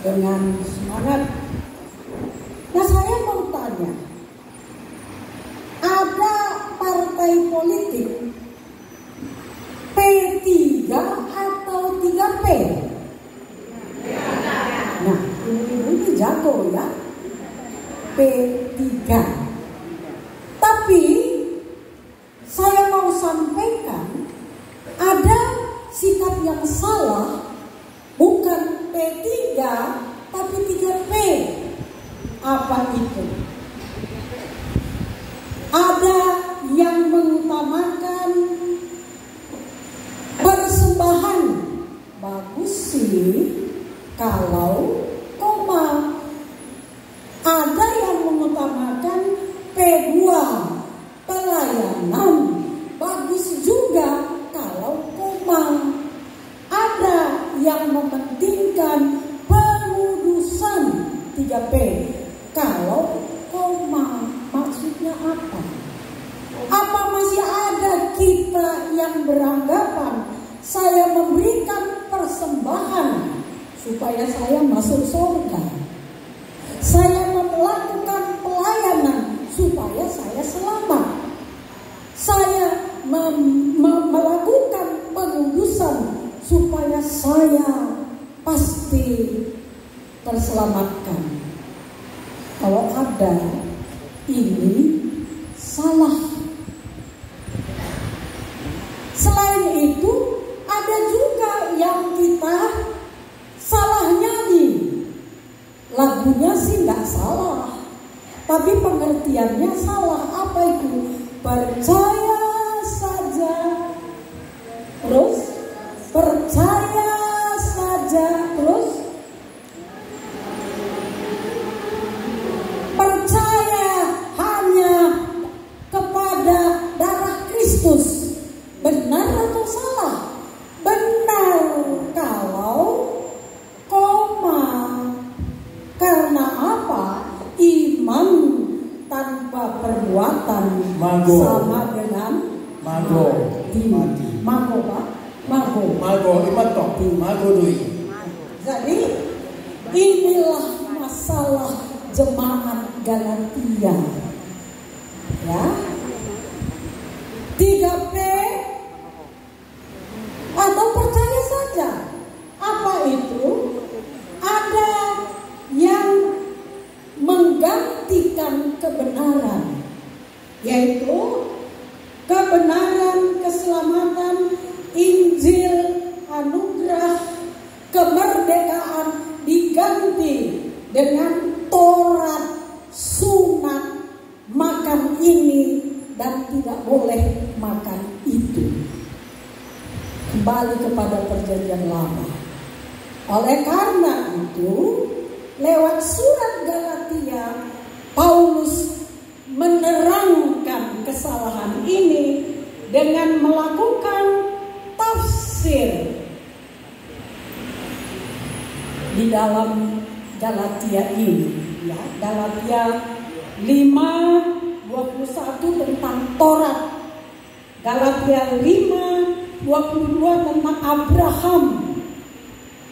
dengan semangat. Nah, saya mau tanya, ada partai politik P3 atau 3P? Nah, ini jago ya, P3. Tapi saya mau sampaikan ada sikap yang salah, bukan P3 tapi 3P. Apa itu? Ada yang mengutamakan persembahan. Bagus sih kalau koma. Ada yang mengutamakan P2 pelayanan. Bagus juga kalau koma. Ada yang mementingkan pengudusan 3P. Kalau koma, maksudnya apa? Apa masih ada kita yang beranggapan saya memberikan persembahan supaya saya masuk surga? Saya melakukan pelayanan supaya saya selamat. Saya melakukan pengudusan supaya saya pasti terselamatkan. Kalau ada, ini salah. Selain itu, ada juga yang kita salah nyanyi. Lagunya sih nggak salah, tapi pengertiannya salah. Apa itu? Percaya saja, terus percaya saja, terus percaya hanya kepada darah Kristus. Benar atau salah? Benar kalau koma. Karena apa? Iman tanpa perbuatan sama dengan mati. Mago, Pak. Mago iman toh. Mago dui. Jadi inilah masalah jemaat Galatia. Ya. 3P atau percaya saja. Apa itu? Ada yang menggantikan kebenaran, yaitu kebenaran, keselamatan, Injil, anugerah, kemerdekaan diganti dengan Taurat, sunat, makan ini dan tidak boleh makan itu. Kembali kepada perjanjian lama. Oleh karena itu, lewat surat Galatia, Paulus menerangkan kesalahan ini dengan melakukan tafsir di dalam Galatia ini, ya, Galatia 5:21 tentang Taurat, Galatia 5:22 tentang Abraham,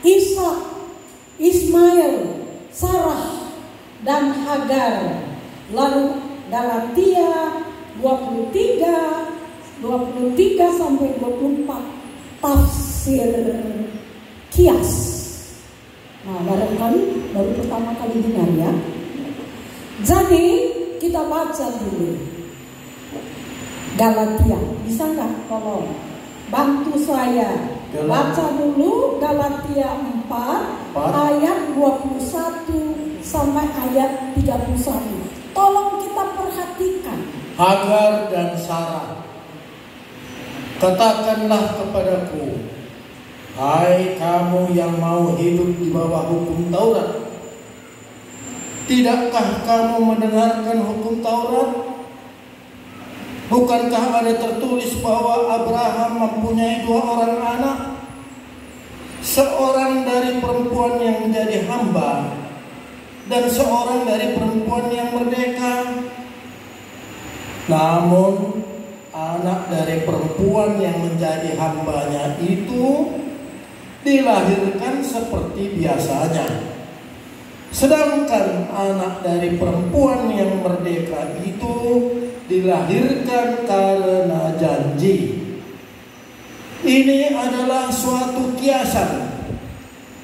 Ishak, Ismail, Sarah, dan Hagar. Lalu Galatia 23 sampai 24 tafsir kias. Nah, barangkali baru pertama kali dengar ya. Jadi kita baca dulu Galatia. Bisa nggak tolong bantu saya? Baca dulu Galatia 4 ayat 21 sampai ayat 31. Tolong kita perhatikan. Hagar dan Sarah, katakanlah kepadaku, hai kamu yang mau hidup di bawah hukum Taurat, tidakkah kamu mendengarkan hukum Taurat? Bukankah ada tertulis bahwa Abraham mempunyai 2 orang anak, seorang dari perempuan yang menjadi hamba dan seorang dari perempuan yang merdeka? Namun anak dari perempuan yang menjadi hambanya itu dilahirkan seperti biasanya, Sedangkan anak dari perempuan yang merdeka itu dilahirkan karena janji. Ini adalah suatu kiasan,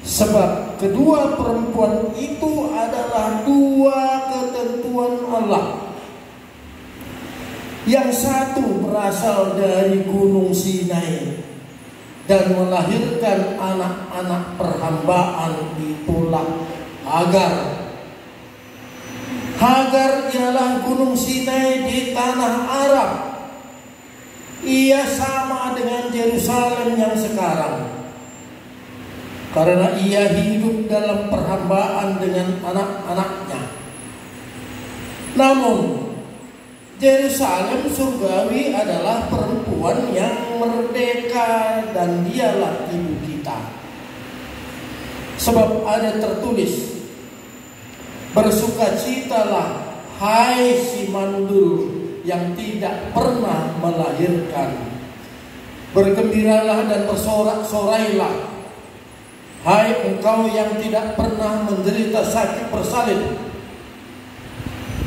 sebab kedua perempuan itu adalah dua ketentuan Allah. Yang satu berasal dari Gunung Sinai dan melahirkan anak-anak perhambaan, itulah Hagar. Hagar ialah Gunung Sinai di tanah Arab. Ia sama dengan Yerusalem yang sekarang, karena ia hidup dalam perhambaan dengan anak-anaknya. Namun Yerusalem surgawi adalah perempuan yang merdeka, dan dialah ibu kita. Sebab ada tertulis, bersukacitalah hai si mandul yang tidak pernah melahirkan. Bergembiralah dan bersorak-sorailah hai engkau yang tidak pernah menderita sakit bersalin.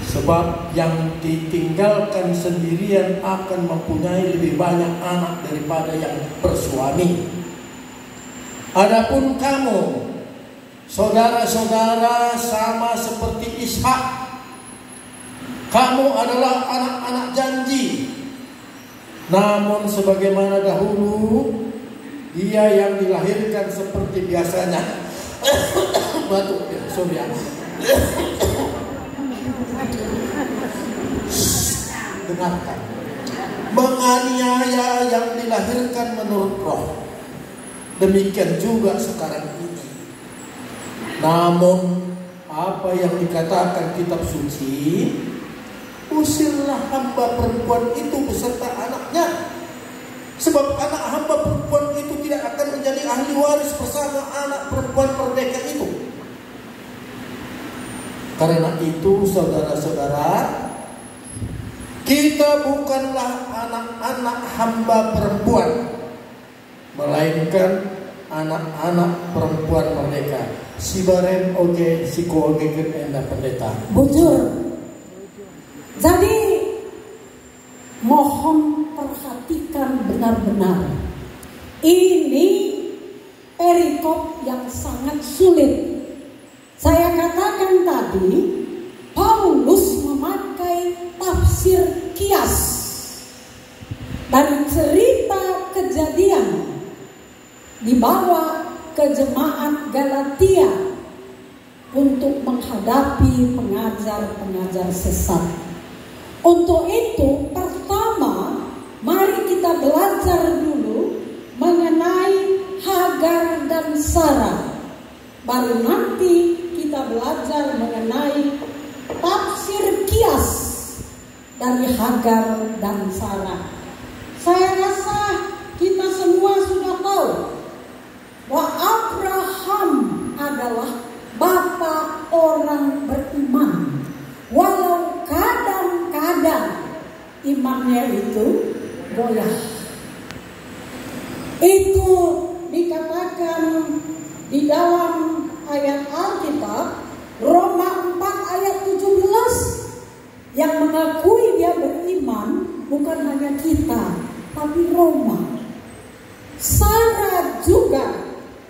Sebab yang ditinggalkan sendirian akan mempunyai lebih banyak anak daripada yang bersuami. Adapun kamu, saudara-saudara, sama seperti Ishak, kamu adalah anak-anak janji. Namun sebagaimana dahulu dia yang dilahirkan seperti biasanya batuk ya, sorry ya. Dengarkan, menganiaya yang dilahirkan menurut roh, demikian juga sekarang ini. Namun apa yang dikatakan kitab suci, usirlah hamba perempuan itu beserta anaknya, sebab anak hamba perempuan itu tidak akan menjadi ahli waris bersama anak perempuan merdeka itu. Karena itu saudara-saudara, kita bukanlah anak-anak hamba perempuan, melainkan anak-anak perempuan merdeka. Si barem oge si koge enda pendeta. Bujur. Jadi mohon perhatikan benar-benar. Ini perikop yang sangat sulit. Saya katakan tadi, Paulus memakai tafsir kias dari cerita kejadian dibawa ke jemaat Galatia untuk menghadapi pengajar-pengajar sesat. Untuk itu, pertama, mari kita belajar dulu mengenai Hagar dan Sarah. Baru nanti kita belajar mengenai tafsir kias dari Hagar dan Sarah. Saya rasa kita semua sudah tahu bahwa Abraham adalah bapa orang beriman. Walau kadang-kadang imannya itu goyah. Itu dikatakan di dalam ayat Alkitab Roma 4 ayat 17, yang mengakui dia beriman bukan hanya kita, tapi Roma. Sarah juga,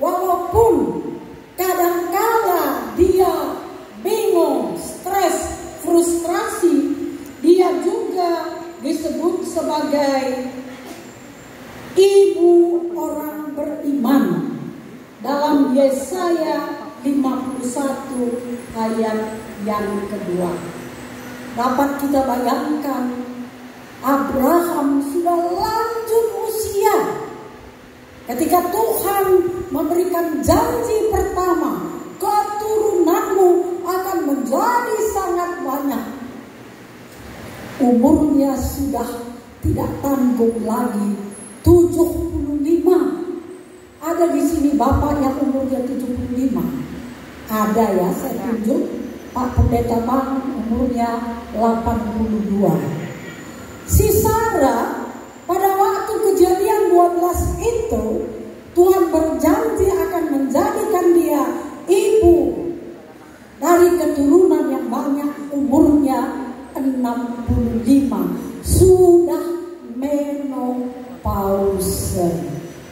walaupun kadangkala dia bingung, stres, frustrasi, dia juga disebut sebagai ibu orang beriman dalam Yesaya 51 ayat yang kedua. Dapat kita bayangkan, Abraham sudah lanjut usia ketika Tuhan memberikan janji pertama, keturunanmu akan menjadi sangat banyak. Umurnya sudah tidak tanggung lagi, 75. Ada di sini bapak yang umurnya 75. Ada ya, saya tunjuk Pak Pendeta Bang umurnya 82. Si Sarah pada waktu kejadian 12 itu, Tuhan berjanji akan menjadikan dia ibu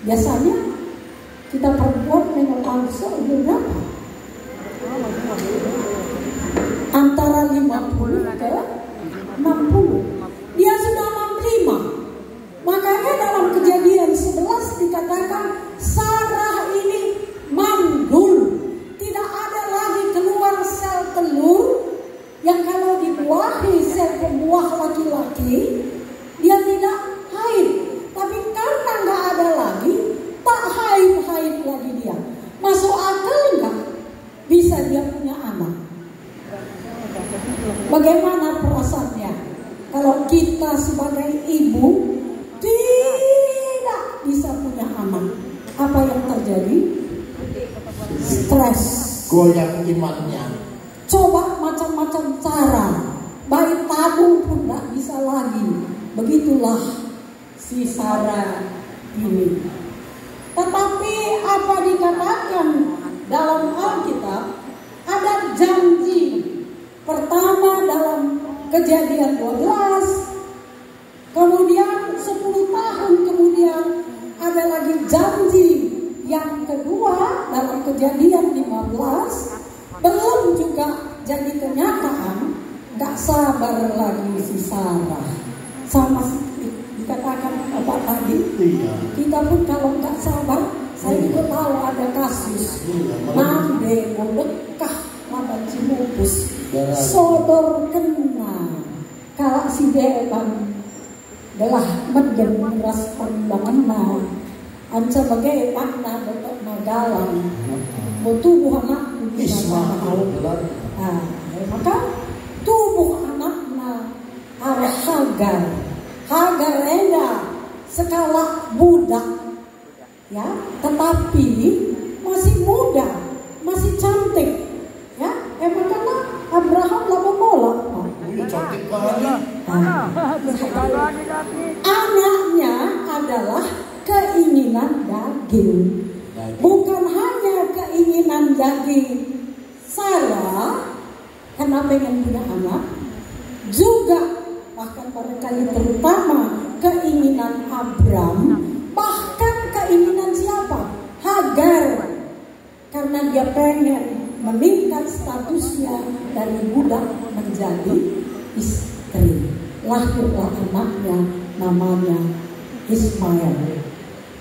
Biasanya kita perempuan menopause umur berapa? Antara 50 ke 60. Dia sudah 65. Makanya dalam Kejadian 11 dikatakan Sarah ini mandul. Tidak ada lagi keluar sel telur yang kalau dibuahi sel pembuah laki-laki dia tidak haid. Tapi karena nggak ada lagi, tak haid lagi dia. Masuk akal nggak bisa dia punya anak? Bagaimana perasaannya kalau kita sebagai ibu tidak bisa punya anak? Apa yang terjadi? Stres, goyang imannya. Coba macam-macam cara, bayi tabung pun tidak bisa lagi. Begitulah si Sarah ini. Tetapi apa dikatakan dalam Alkitab? Ada janji. Pertama dalam Kejadian 12, kemudian 10 tahun kemudian ada lagi janji yang kedua dalam Kejadian 15. Belum juga jadi kenyataan, gak sabar lagi si Sarah. Sama dikatakan Bapak tadi, kita pun kalau gak sabar, saya juga tahu ada kasus Nande Molekah Laban Cimupus sodor kena kalau si Dewan adalah mendem ras perundangan anca bagai panah betok nagalan tubuh anak maka tubuh anaknya arah Hagar eda skala budak ya, tetapi masih muda, masih cantik ya. Makanya Abraham lama menolak. Cantik banget. Anaknya adalah keinginan daging. Bukan hanya keinginan daging Sarah karena pengen punya anak, juga bahkan barangkali terutama keinginan Abram, bahkan keinginan siapa? Hagar, karena dia pengen meningkat statusnya dari budak menjadi istri. Lahirlah anaknya namanya Ismail.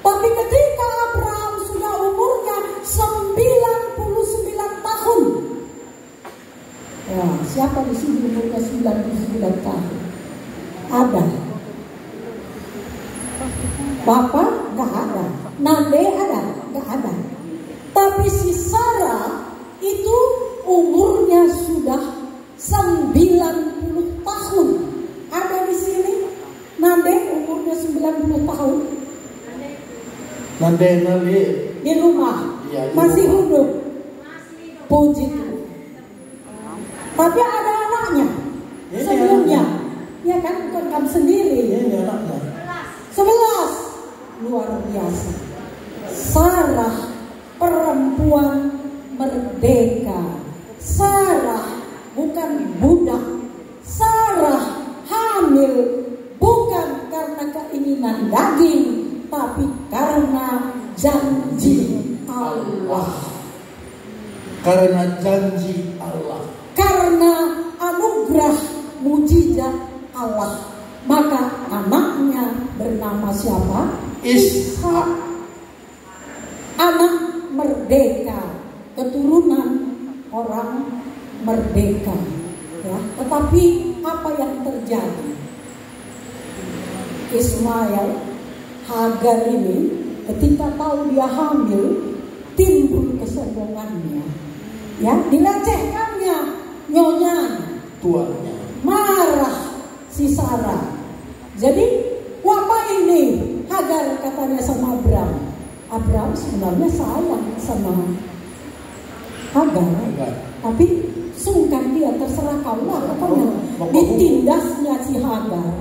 Tapi ketika Abraham sudah umurnya 99 tahun. Ya, siapa di sini umurnya 99 tahun? Ada. Bapak gak ada. Nande ada? Gak ada. Tapi si Sarah itu umurnya sudah 90 tahun. Ada di sini Nande umurnya 90 tahun. Nande di rumah ya, masih hidup. Puji Tuhan. Tapi ada anaknya sebelumnya. Ya kan, bukan kamu sendiri. Ini anaknya 11. Luar biasa. Sarah perempuan merdeka. Sarah bukan budak. Sarah hamil bukan karena keinginan daging, tapi karena janji Allah. Karena janji Allah. Karena anugerah mujizat Allah, maka anaknya bernama siapa? Ishak. Anak merdeka, keturunan orang merdeka. Ya, tetapi apa yang terjadi? Ismail, Hagar ini ketika tahu dia hamil, timbul kesombongannya. Ya, dilecehkannya, nyonya, tuannya. Marah si Sarah. Jadi, apa ini? Hagar katanya sama Abram. Abram sebenarnya sayang sama Hagar. Tapi sungkan dia, terserah kau lah katanya. Ditindasnya si Hagar.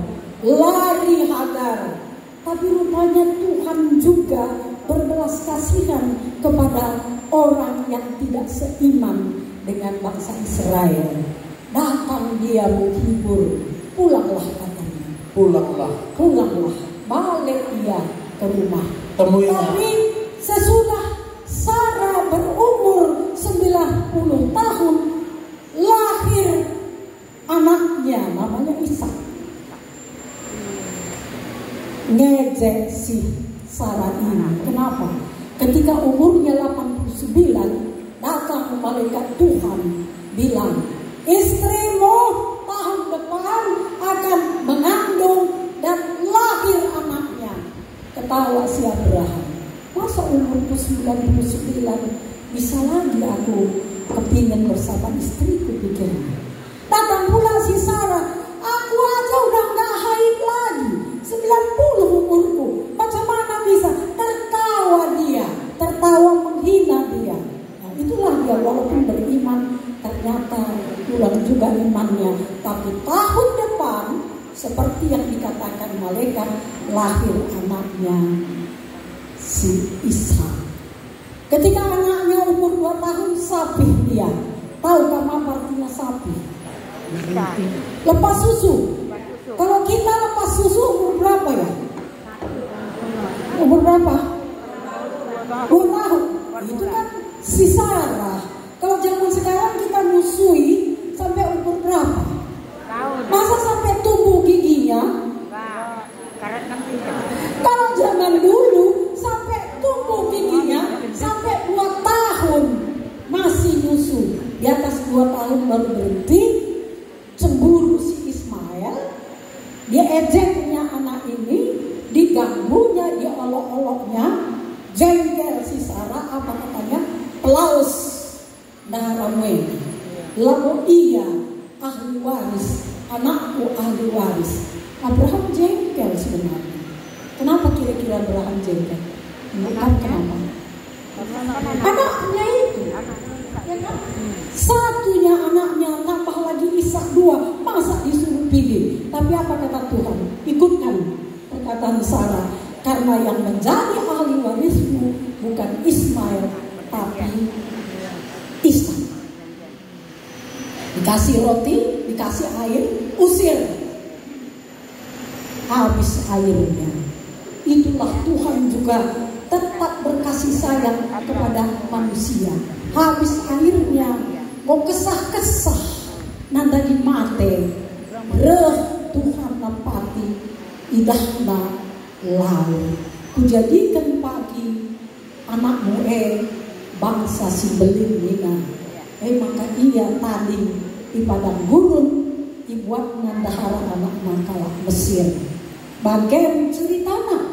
Lari Hagar. Tapi rupanya Tuhan juga berbelas kasihan kepada orang yang tidak seiman dengan bangsa Israel. Datang dia menghibur. Pulanglah katanya. Pulanglah. Balik dia ke rumah. temuinya. Tapi sesudah Sarah berumur 90 tahun, lahir anaknya namanya Ishak. Ngejek si Sarah ini. Kenapa? Ketika umurnya 89, datang malaikat Tuhan bilang, istrimu tahun depan akan mengandung dan lahir anaknya. Ketawa si Abraham, masa umurku 99 bisa lagi aku kepingin bersama istriku, pikirnya. Datang pula si Sarah, aku aja udah gak haid lagi, 90 umurku, macam mana bisa? Tertawa dia, tertawa menghina dia. Nah, itulah dia, walaupun beriman ternyata kurang juga imannya. Tapi tahun depan seperti yang dikatakan malaikat, lahir anaknya si Ishak. Ketika anaknya umur 2 tahun, sapi dia. Tahukah apa artinya sapi? Lepas susu. Kalau kita lepas susu umur berapa ya? Umur berapa? 2 tahun. Itu kan si Sarah. Kalau zaman sekarang kita nyusui sampai umur berapa? Masa sampai tumbuh giginya? Kalau zaman dulu sampai tumbuh giginya sampai 2 tahun masih nyusu. Di atas 2 tahun baru berhenti. Cemburu si Ismail, dia ejeknya anak ini, diganggunya, diolok-oloknya, jengkel si Sarah, apa katanya? Pelaus Narawe. Lalu iya ahli waris, anakku ahli waris. Abraham jengkel sebenarnya. Kenapa kira-kira Abraham jengkel? Bukan kenapa? Anaknya itu, ya kan? Satunya anaknya, tambah lagi Ishak 2, masa disuruh pilih? Tapi apa kata Tuhan? Ikutkan perkataan Sarah, karena yang menjadi ahli warismu bukan Ismail, tapi Ishak. Dikasih roti, dikasih air, usir. Habis airnya. Itulah Tuhan juga tetap berkasih sayang kepada manusia. Habis airnya, mau kesah-kesah, nandagi mate, reh Tuhan nampati, idahna lau. Kujadikan pagi anakmu bangsa si beling nina. Maka ia tadi di padang gurun, dibuat nandahara anak nakalah Mesir. Bagian ceritana